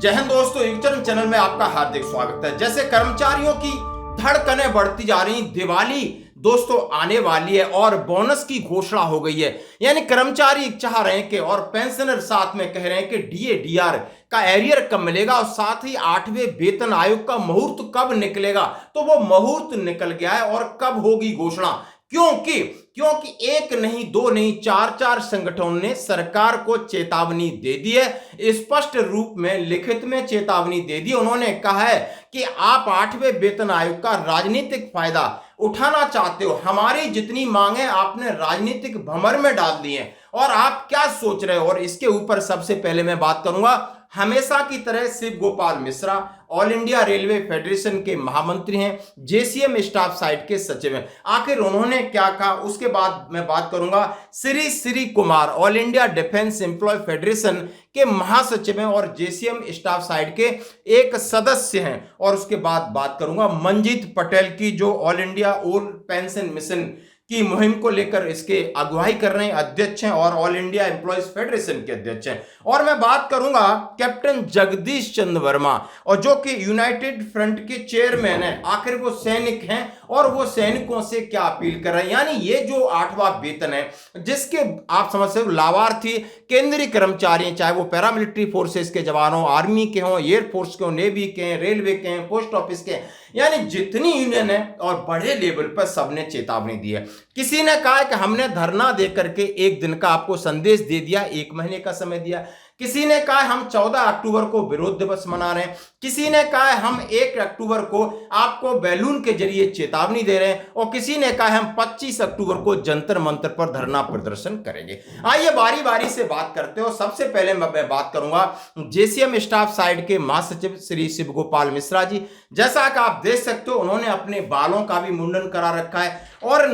जय हिंद दोस्तों, युगचरण चैनल में आपका हार्दिक स्वागत है। जैसे कर्मचारियों की धड़कनें बढ़ती जा रही, दिवाली दोस्तों आने वाली है और बोनस की घोषणा हो गई है। यानी कर्मचारी चाह रहे हैं कि और पेंशनर साथ में कह रहे हैं कि डीए डीआर का एरियर कब मिलेगा और साथ ही 8वें वेतन आयोग का मुहूर्त कब निकलेगा। तो वो मुहूर्त निकल गया है और कब होगी घोषणा, क्योंकि एक नहीं, दो नहीं, चार संगठनों ने सरकार को चेतावनी दे दी है। स्पष्ट रूप में लिखित में चेतावनी दे दी। उन्होंने कहा है कि आप 8वें वेतन आयोग का राजनीतिक फायदा उठाना चाहते हो, हमारी जितनी मांगे आपने राजनीतिक भंवर में डाल दी है और आप क्या सोच रहे हो। और इसके ऊपर सबसे पहले मैं बात करूंगा, हमेशा की तरह Shiv Gopal Mishra All India Railway Federation के महामंत्री हैं, जेसीएम स्टाफ साइड के सचिव हैं। आखिर उन्होंने क्या कहा, उसके बाद मैं बात करूंगा Shri Kumar All India Defence Employee Federation के महासचिव हैं और जेसीएम स्टाफ साइड के एक सदस्य हैं। और उसके बाद बात करूंगा मंजीत पटेल की, जो all India old pension mission की मुहिम को लेकर इसके अगुवाई कर रहे हैं, अध्यक्ष हैं और ऑल इंडिया एम्प्लॉयज फेडरेशन के अध्यक्ष हैं। और मैं बात करूंगा कैप्टन जगदीश चंद्र वर्मा, और जो कि यूनाइटेड फ्रंट के चेयरमैन हैं। आखिर वो सैनिक हैं और वो सैनिकों से क्या अपील कर रहे हैं। यानी ये जो 8वां वेतन है, जिसके आप समझ सकते हो लाभार्थी केंद्रीय कर्मचारी हैं, चाहे वो पैरामिलिट्री फोर्सेस के जवान हो, आर्मी के हों, एयरफोर्स के हों, नेवी के हैं, रेलवे के हैं, पोस्ट ऑफिस के हैं, यानी जितनी यूनियन है और बड़े लेवल पर सबने चेतावनी दी है। किसी ने कहा है कि हमने धरना देकर के एक दिन का आपको संदेश दे दिया, 1 महीने का समय दिया। किसी ने कहा हम 14 अक्टूबर को विरोध दिवस मना रहे हैं। किसी ने कहा हम 1 अक्टूबर को आपको बैलून के जरिए चेतावनी दे रहे हैं और किसी ने कहा हम 25 अक्टूबर को जंतर मंतर पर धरना प्रदर्शन करेंगे। आइए बारी बारी से बात करते हो। सबसे पहले मैं बात करूंगा जेसीएम स्टाफ साइड के महासचिव श्री शिव गोपाल मिश्रा जी। जैसा कि आप देख सकते हो, उन्होंने अपने बालों का भी मुंडन करा रखा है और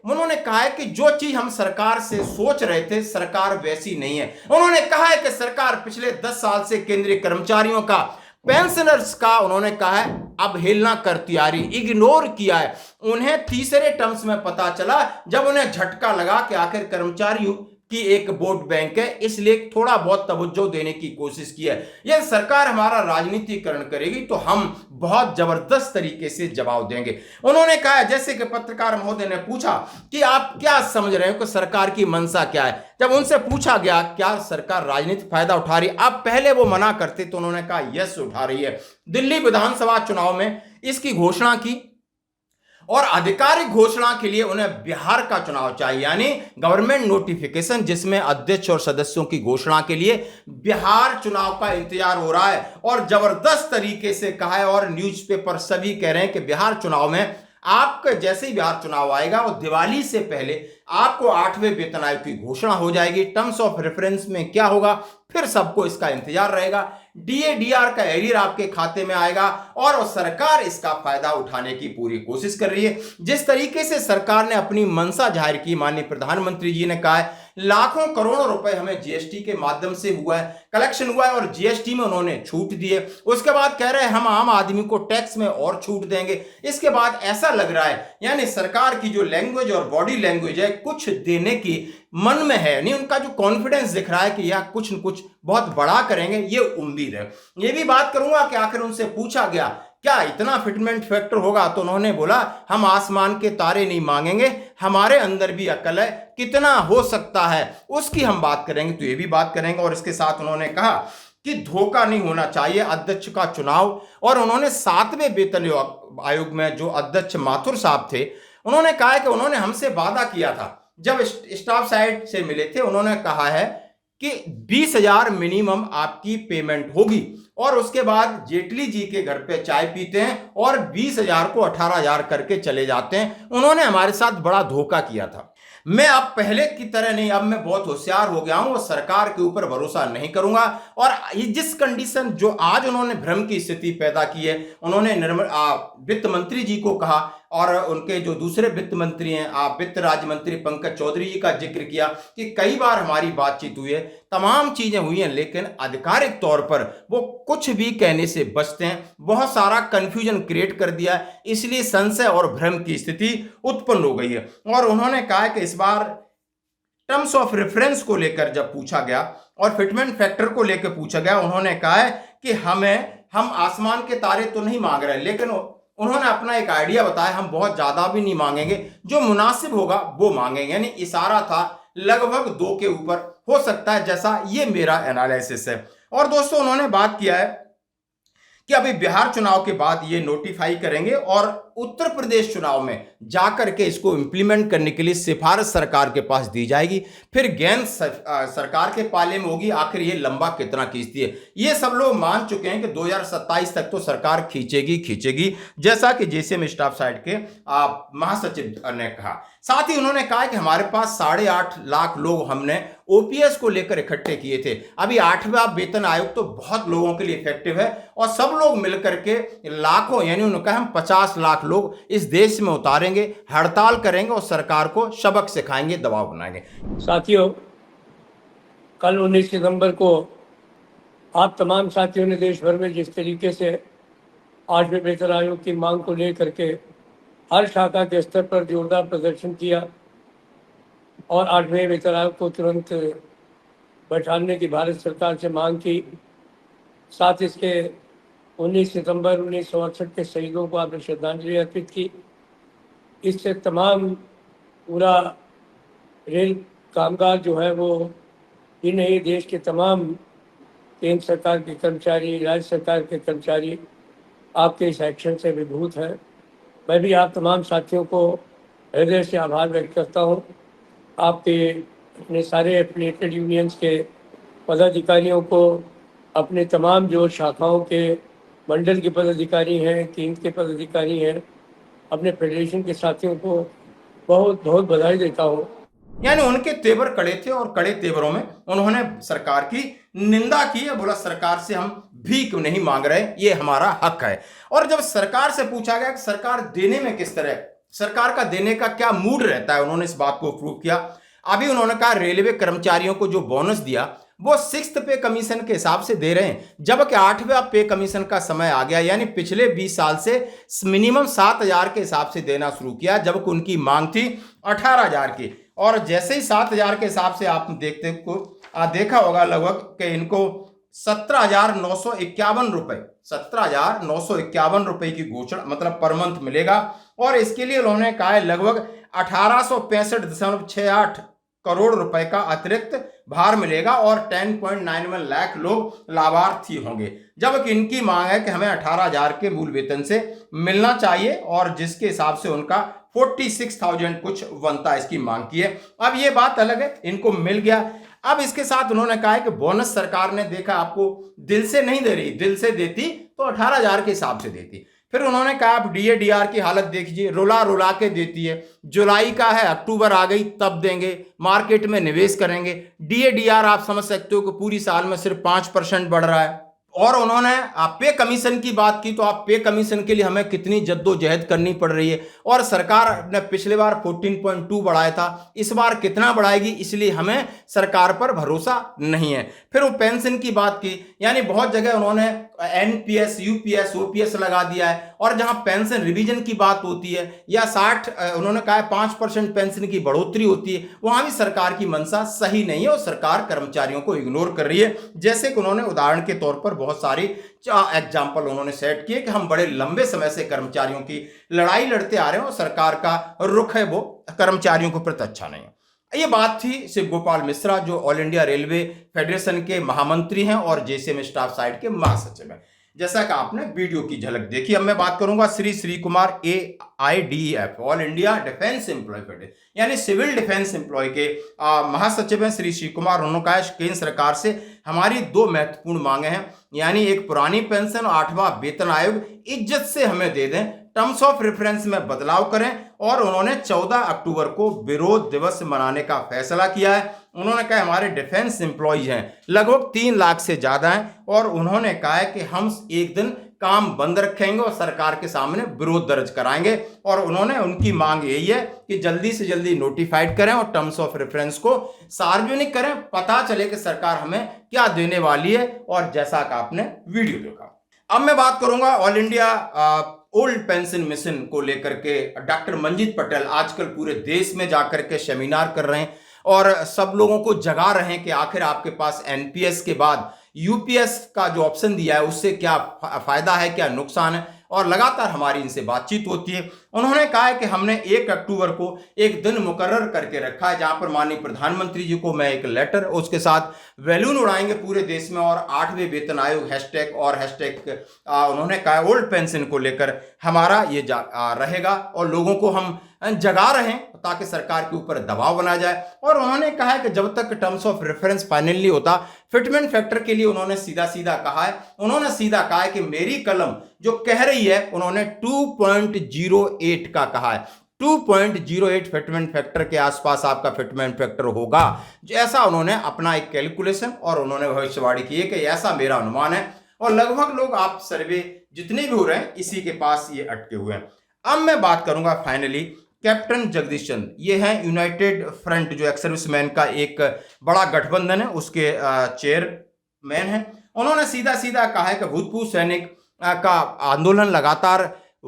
उन्होंने कहा है कि जो चीज हम सरकार से सोच रहे थे, सरकार वैसी नहीं है। उन्होंने कहा है कि सरकार पिछले 10 साल से केंद्रीय कर्मचारियों का, पेंशनर्स का, उन्होंने कहा है अवहेलना करती आ रही, इग्नोर किया है। उन्हें तीसरे टर्म्स में पता चला जब उन्हें झटका लगा कि आखिर कर्मचारियों की एक वोट बैंक है, इसलिए थोड़ा बहुत तवज्जो देने की कोशिश की है। यह सरकार हमारा राजनीतिकरण करेगी तो हम बहुत जबरदस्त तरीके से जवाब देंगे। उन्होंने कहा, जैसे कि पत्रकार महोदय ने पूछा कि आप क्या समझ रहे हो कि सरकार की मंशा क्या है। जब उनसे पूछा गया क्या सरकार राजनीतिक फायदा उठा रही है, अब पहले वो मना करते तो उन्होंने कहा यस उठा रही है। दिल्ली विधानसभा चुनाव में इसकी घोषणा की और आधिकारिक घोषणा के लिए उन्हें बिहार का चुनाव चाहिए, यानी गवर्नमेंट नोटिफिकेशन, जिसमें अध्यक्ष और सदस्यों की घोषणा के लिए बिहार चुनाव का इंतजार हो रहा है। और जबरदस्त तरीके से कहा है और न्यूज़पेपर सभी कह रहे हैं कि बिहार चुनाव में आपका जैसे ही बिहार चुनाव आएगा और दिवाली से पहले आपको 8वें वेतन आयोग की घोषणा हो जाएगी। टर्म्स ऑफ रेफरेंस में क्या होगा, फिर सबको इसका इंतजार रहेगा। डीए डीआर का एरियर आपके खाते में आएगा और सरकार इसका फायदा उठाने की पूरी कोशिश कर रही है। जिस तरीके से सरकार ने अपनी मंशा जाहिर की, माननीय प्रधानमंत्री जी ने कहा है लाखों करोड़ों रुपए हमें जीएसटी के माध्यम से हुआ है, कलेक्शन हुआ है और जीएसटी में उन्होंने छूट दी है। उसके बाद कह रहे हैं हम आम आदमी को टैक्स में और छूट देंगे। इसके बाद ऐसा लग रहा है यानी सरकार की जो लैंग्वेज और बॉडी लैंग्वेज है, कुछ देने की मन में है, नहीं उनका जो कॉन्फिडेंस दिख रहा है कि यह कुछ न कुछ बहुत बड़ा करेंगे, ये उम्मीद है। ये भी बात करूंगा कि आखिर उनसे पूछा गया क्या इतना फिटमेंट फैक्टर होगा, तो उन्होंने बोला हम आसमान के तारे नहीं मांगेंगे, हमारे अंदर भी अकल है, कितना हो सकता है उसकी हम बात करेंगे। तो ये भी बात करेंगे। और इसके साथ उन्होंने कहा कि धोखा नहीं होना चाहिए अध्यक्ष का चुनाव। और उन्होंने 7वें वेतन आयोग में जो अध्यक्ष माथुर साहब थे, उन्होंने कहा है कि उन्होंने हमसे वादा किया था, जब स्टाफ साइड से मिले थे, उन्होंने कहा है कि 20,000 मिनिमम आपकी पेमेंट होगी और उसके बाद जेटली जी के घर पे चाय पीते हैं और 20,000 को 18,000 करके चले जाते हैं। उन्होंने हमारे साथ बड़ा धोखा किया था। मैं अब पहले की तरह नहीं, अब मैं बहुत होशियार हो गया हूं और सरकार के ऊपर भरोसा नहीं करूंगा। और जिस कंडीशन जो आज उन्होंने भ्रम की स्थिति पैदा की है, उन्होंने वित्त मंत्री जी को कहा और उनके जो दूसरे वित्त मंत्री हैं, वित्त राज्य मंत्री पंकज चौधरी जी का जिक्र किया कि कई बार हमारी बातचीत हुई है, तमाम चीजें हुई हैं, लेकिन आधिकारिक तौर पर वो कुछ भी कहने से बचते हैं। बहुत सारा कंफ्यूजन क्रिएट कर दिया, इसलिए संशय और भ्रम की स्थिति उत्पन्न हो गई है। और उन्होंने कहा कि इस बार टर्म्स ऑफ रेफरेंस को लेकर जब पूछा गया और फिटमेंट फैक्टर को लेकर पूछा गया, उन्होंने कहा है कि हम आसमान के तारे तो नहीं मांग रहे, लेकिन उन्होंने अपना एक आइडिया बताया, हम बहुत ज्यादा भी नहीं मांगेंगे, जो मुनासिब होगा वो मांगेंगे। यानी इशारा था लगभग 2 के ऊपर हो सकता है, जैसा ये मेरा एनालिसिस है। और दोस्तों उन्होंने बात किया है कि अभी बिहार चुनाव के बाद ये नोटिफाई करेंगे और उत्तर प्रदेश चुनाव में जाकर के इसको इंप्लीमेंट करने के लिए सिफारिश सरकार के पास दी जाएगी, फिर गेंद सरकार के पाले में होगी, आखिर ये लंबा कितना खींचती है। ये सब लोग मान चुके हैं कि 2027 तक तो सरकार खींचेगी, जैसा कि जेसीएम स्टाफ साइड के महासचिव ने कहा। साथ ही उन्होंने कहा कि हमारे पास 8.5 लाख लोग हमने ओपीएस को लेकर इकट्ठे किए थे। अभी 8वां वेतन आयोग तो बहुत लोगों के लिए इफेक्टिव है और सब लोग मिलकर के लाखों, यानी उन्होंने कहा हम 50 लाख लोग इस देश में उतारेंगे, हड़ताल करेंगे और सरकार को सबक सिखाएंगे, दबाव बनाएंगे। साथियों, कल 19 सितंबर को आप तमाम साथियों ने देश भर में जिस तरीके से 8वें वेतन आयोग की मांग को लेकर के हर शाखा के स्तर पर जोरदार प्रदर्शन किया और 8वें वेतन आयोग को तुरंत बैठाने की भारत सरकार से मांग की, साथ इसके 19 सितंबर 1968 के शहीदों को आपने श्रद्धांजलि अर्पित की। इससे तमाम पूरा रेल कामगार जो है वो ही नहीं, देश के तमाम केंद्र सरकार के कर्मचारी, राज्य सरकार के कर्मचारी आपके इस एक्शन से विभूत हैं। मैं भी आप तमाम साथियों को हृदय से आभार व्यक्त करता हूँ। आपके अपने सारे एफिलिएटेड यूनियंस के पदाधिकारियों को, अपने तमाम जो शाखाओं के मंडल के पदाधिकारी हैं, केंद्र के पदाधिकारी हैं, अपने फेडरेशन के साथियों को बहुत बहुत बधाई देता हूँ। यानी उनके तेवर कड़े थे और कड़े तेवरों में उन्होंने सरकार की निंदा की है, बोला सरकार से हम भीख नहीं मांग रहे, ये हमारा हक है। और जब सरकार से पूछा गया कि सरकार देने में किस तरह, सरकार का देने का क्या मूड रहता है, उन्होंने इस बात को प्रूव किया। अभी उन्होंने कहा रेलवे कर्मचारियों को जो बोनस दिया वो 6th पे कमीशन के हिसाब से दे रहे हैं, जबकि 8वां पे कमीशन का समय आ गया। यानी पिछले 20 साल से मिनिमम 7,000 के हिसाब से देना शुरू किया, जबकि उनकी मांग थी 18,000 की। और जैसे ही 7,000 के हिसाब से आप देखा होगा लगभग कि इनको 17,951 रुपए 17,951 रुपए की घोषणा मतलब पर मंथ मिलेगा। और इसके लिए उन्होंने कहा है लगभग 1865.68 करोड़ रुपए का अतिरिक्त भार मिलेगा और 10.91 लाख लोग लाभार्थी होंगे, जबकि इनकी मांग है कि हमें 18,000 के मूल वेतन से मिलना चाहिए और जिसके हिसाब से उनका 46,000 कुछ बनता है, इसकी मांग की है। अब ये बात अलग है, इनको मिल गया। अब इसके साथ उन्होंने कहा है कि बोनस सरकार ने देखा आपको दिल से नहीं दे रही, दिल से देती तो 18,000 के हिसाब से देती। फिर उन्होंने कहा आप डीए-डीआर की हालत देखिए, रुला के देती है। जुलाई का है, अक्टूबर आ गई तब देंगे, मार्केट में निवेश करेंगे। डीए-डीआर आप समझ सकते हो कि पूरी साल में सिर्फ 5% बढ़ रहा है। और उन्होंने पे कमीशन की बात की, तो आप पे कमीशन के लिए हमें कितनी जद्दोजहद करनी पड़ रही है और सरकार ने पिछले बार 14.2 बढ़ाया था, इस बार कितना बढ़ाएगी, इसलिए हमें सरकार पर भरोसा नहीं है। फिर वो पेंशन की बात की, यानी बहुत जगह उन्होंने एनपीएस, यूपीएस, ओपीएस लगा दिया है और जहां पेंशन रिवीजन की बात होती है या 60 उन्होंने कहा 5% पेंशन की बढ़ोतरी होती है, वहां भी सरकार की मंशा सही नहीं है और सरकार कर्मचारियों को इग्नोर कर रही है। जैसे कि उन्होंने उदाहरण के तौर पर बहुत सारी एग्जाम्पल उन्होंने सेट किए कि हम बड़े लंबे समय से कर्मचारियों की लड़ाई लड़ते आ रहे हैं और सरकार का रुख है वो कर्मचारियों के प्रति अच्छा नहीं है। ये बात थी शिव गोपाल मिश्रा, जो ऑल इंडिया रेलवे फेडरेशन के महामंत्री हैं और जेसीएम स्टाफ साइड के महासचिव हैं। जैसा कि आपने वीडियो की झलक देखी, अब मैं बात करूंगा Shri Kumar AIDEF, All India Defence Employee Federation, यानी सिविल डिफेंस एम्प्लॉय के महासचिव हैं श्री कुमार। उन्होंने कहा केंद्र सरकार से हमारी 2 महत्वपूर्ण मांगे हैं, यानी एक पुरानी पेंशन और 8वां वेतन आयोग इज्जत से हमें दे दें, टर्म्स ऑफ रेफरेंस में बदलाव करें। और उन्होंने 14 अक्टूबर को विरोध दिवस मनाने का फैसला किया है। उन्होंने कहा हमारे डिफेंस एम्प्लॉयज हैं लगभग 3 लाख से ज्यादा हैं और उन्होंने कहा है कि हम एक दिन काम बंद रखेंगे और सरकार के सामने विरोध दर्ज कराएंगे। और उन्होंने उनकी मांग यही है कि जल्दी से जल्दी नोटिफाइड करें और टर्म्स ऑफ रेफरेंस को सार्वजनिक करें, पता चले कि सरकार हमें क्या देने वाली है। और जैसा कि आपने वीडियो देखा, अब मैं बात करूंगा all India old pension mission को लेकर के। डॉक्टर मंजीत पटेल आजकल पूरे देश में जाकर के सेमिनार कर रहे हैं और सब लोगों को जगा रहे हैं कि आखिर आपके पास एनपीएस के बाद यूपीएस का जो ऑप्शन दिया है उससे क्या फायदा है, क्या नुकसान है, और लगातार हमारी इनसे बातचीत होती है। उन्होंने कहा है कि हमने 1 अक्टूबर को एक दिन मुकर्रर करके रखा है जहां पर माननीय प्रधानमंत्री जी को मैं एक लेटर उसके साथ बैलून उड़ाएंगे पूरे देश में, और 8वें वेतन आयोग हैशटैग और हैशटैग उन्होंने कहा ओल्ड पेंशन को लेकर हमारा ये रहेगा और लोगों को हम जगा रहे हैं ताकि सरकार के ऊपर दबाव बना जाए। और उन्होंने कहा है कि जब तक टर्म्स ऑफ रेफरेंस फाइनल नहीं होता, फिटमेंट फैक्टर के लिए उन्होंने सीधा सीधा कहा है, उन्होंने सीधा कहा है कि मेरी कलम जो कह रही है, उन्होंने 2.08 का कहा है, 2.08 फिटमेंट फैक्टर के आसपास आपका फिटमेंट फैक्टर होगा, ऐसा उन्होंने अपना एक कैलकुलेशन और उन्होंने भविष्यवाणी की है कि ऐसा मेरा अनुमान है। और लगभग लोग आप सर्वे जितने भी हो रहे हैं इसी के पास ये अटके हुए हैं। अब मैं बात करूंगा फाइनली कैप्टन जगदीश चंद्र, ये हैं यूनाइटेड फ्रंट जो एक्स सर्विसमैन का एक बड़ा गठबंधन है उसके चेयरमैन हैं। उन्होंने सीधा सीधा कहा है कि भूतपूर्व सैनिक का आंदोलन लगातार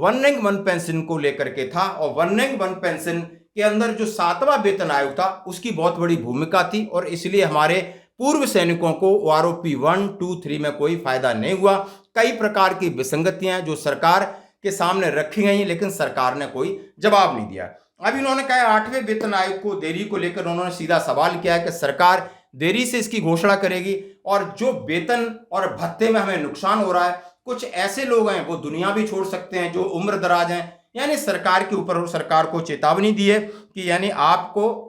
1 रैंक 1 पेंशन को लेकर के था, और 1 रैंक 1 पेंशन के अंदर जो 7वां वेतन आयोग था उसकी बहुत बड़ी भूमिका थी, और इसलिए हमारे पूर्व सैनिकों को आरओपी 1, 2, 3 में कोई फायदा नहीं हुआ। कई प्रकार की विसंगतियां जो सरकार के सामने रखी गई लेकिन सरकार ने कोई जवाब नहीं दिया। अब इन्होंने कहा 8वें वेतन आयोग को देरी को लेकर उन्होंने सीधा सवाल किया है कि सरकार देरी से इसकी घोषणा करेगी, और जो वेतन और भत्ते में हमें नुकसान हो रहा है, कुछ ऐसे लोग हैं वो दुनिया भी छोड़ सकते हैं जो उम्र दराज हैं, यानी सरकार के ऊपर सरकार को चेतावनी दी है कि यानी आपको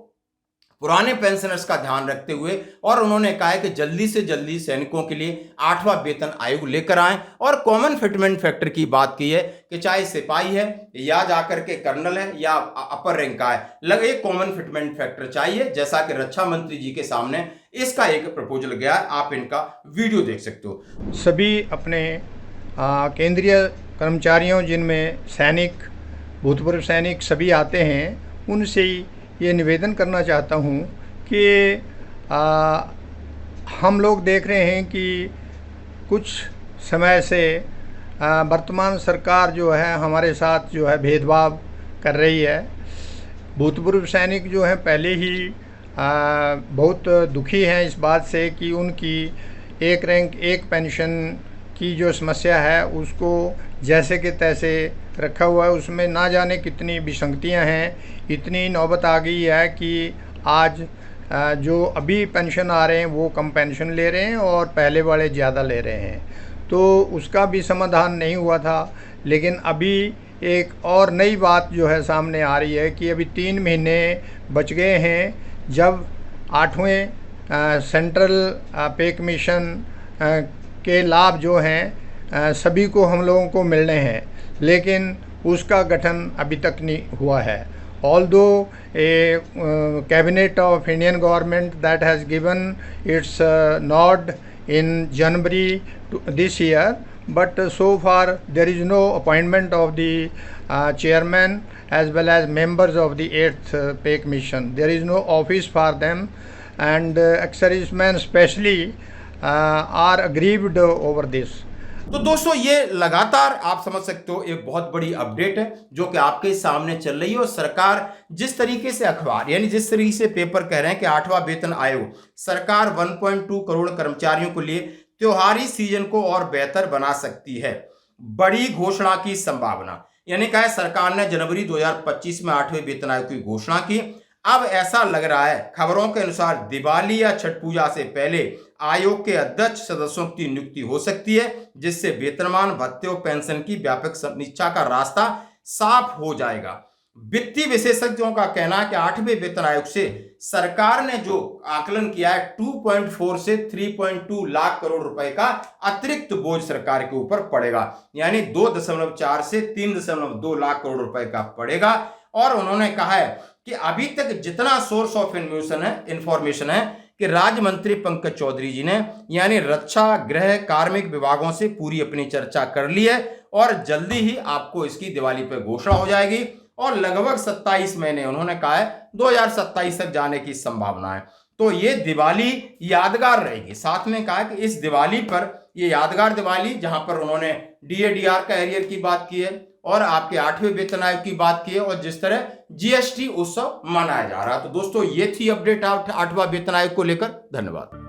पुराने पेंशनर्स का ध्यान रखते हुए, और उन्होंने कहा है कि जल्दी से जल्दी सैनिकों के लिए 8वां वेतन आयोग लेकर आएं, और कॉमन फिटमेंट फैक्टर की बात की है कि चाहे सिपाही है या जाकर के कर्नल है या अपर रैंक का है, लगे एक कॉमन फिटमेंट फैक्टर चाहिए, जैसा कि रक्षा मंत्री जी के सामने इसका एक प्रपोजल गया। आप इनका वीडियो देख सकते हो। सभी अपने केंद्रीय कर्मचारियों जिनमें सैनिक, भूतपूर्व सैनिक सभी आते हैं, उनसे ये निवेदन करना चाहता हूँ कि हम लोग देख रहे हैं कि कुछ समय से वर्तमान सरकार जो है हमारे साथ जो है भेदभाव कर रही है। भूतपूर्व सैनिक जो हैं पहले ही बहुत दुखी हैं इस बात से कि उनकी 1 रैंक 1 पेंशन की जो समस्या है उसको जैसे कि तैसे रखा हुआ है, उसमें ना जाने कितनी विसंगतियां हैं। इतनी नौबत आ गई है कि आज जो अभी पेंशन आ रहे हैं वो कम पेंशन ले रहे हैं और पहले वाले ज़्यादा ले रहे हैं, तो उसका भी समाधान नहीं हुआ था। लेकिन अभी एक और नई बात जो है सामने आ रही है कि अभी 3 महीने बच गए हैं जब 8वें सेंट्रल पे कमीशन के लाभ जो हैं सभी को हम लोगों को मिलने हैं, लेकिन उसका गठन अभी तक नहीं हुआ है। Although a cabinet of Indian government that has given its nod in January this year, but so far there is no appointment of the chairman as well as members of the 8th pay commission. There is no office for them, and ex-servicemen especially are aggrieved over this. तो दोस्तों ये लगातार आप समझ सकते हो एक बहुत बड़ी अपडेट है जो कि आपके सामने चल रही है। और सरकार जिस तरीके से अखबार यानी जिस तरीके से पेपर कह रहे हैं कि 8वां वेतन आयोग सरकार 1.2 करोड़ कर्मचारियों के लिए त्योहारी सीजन को और बेहतर बना सकती है, बड़ी घोषणा की संभावना। यानी कहा सरकार ने जनवरी 2025 में 8वें वेतन आयोग की घोषणा की। अब ऐसा लग रहा है खबरों के अनुसार दिवाली या छठ पूजा से पहले आयोग के अध्यक्ष सदस्यों की नियुक्ति हो सकती है, जिससे वेतनमान भत्ते और पेंशन की व्यापक समीक्षा का रास्ता साफ हो जाएगा। वित्तीय विशेषज्ञों का कहना है कि 8वें वेतन आयोग से सरकार ने जो आकलन किया है 2.4 से 3.2 लाख करोड़ रुपए का अतिरिक्त बोझ सरकार के ऊपर पड़ेगा, यानी 2.4 से 3.2 लाख करोड़ रुपए का पड़ेगा। और उन्होंने कहा है कि अभी तक जितना सोर्स ऑफ इंफॉर्मेशन है कि राज्य मंत्री पंकज चौधरी जी ने यानी रक्षा, गृह, कार्मिक विभागों से पूरी अपनी चर्चा कर ली है, और जल्दी ही आपको इसकी दिवाली पर घोषणा हो जाएगी। और लगभग 27 महीने उन्होंने कहा है 2027 तक जाने की संभावना है। तो ये दिवाली यादगार रहेगी। साथ में कहा कि इस दिवाली पर ये यादगार दिवाली जहां पर उन्होंने डीएडीआर का एरियर की बात की है और आपके 8वें वेतन आयोग की बात की है, और जिस तरह जीएसटी उत्सव मनाया जा रहा है। तो दोस्तों ये थी अपडेट 8वां वेतन आयोग को लेकर। धन्यवाद।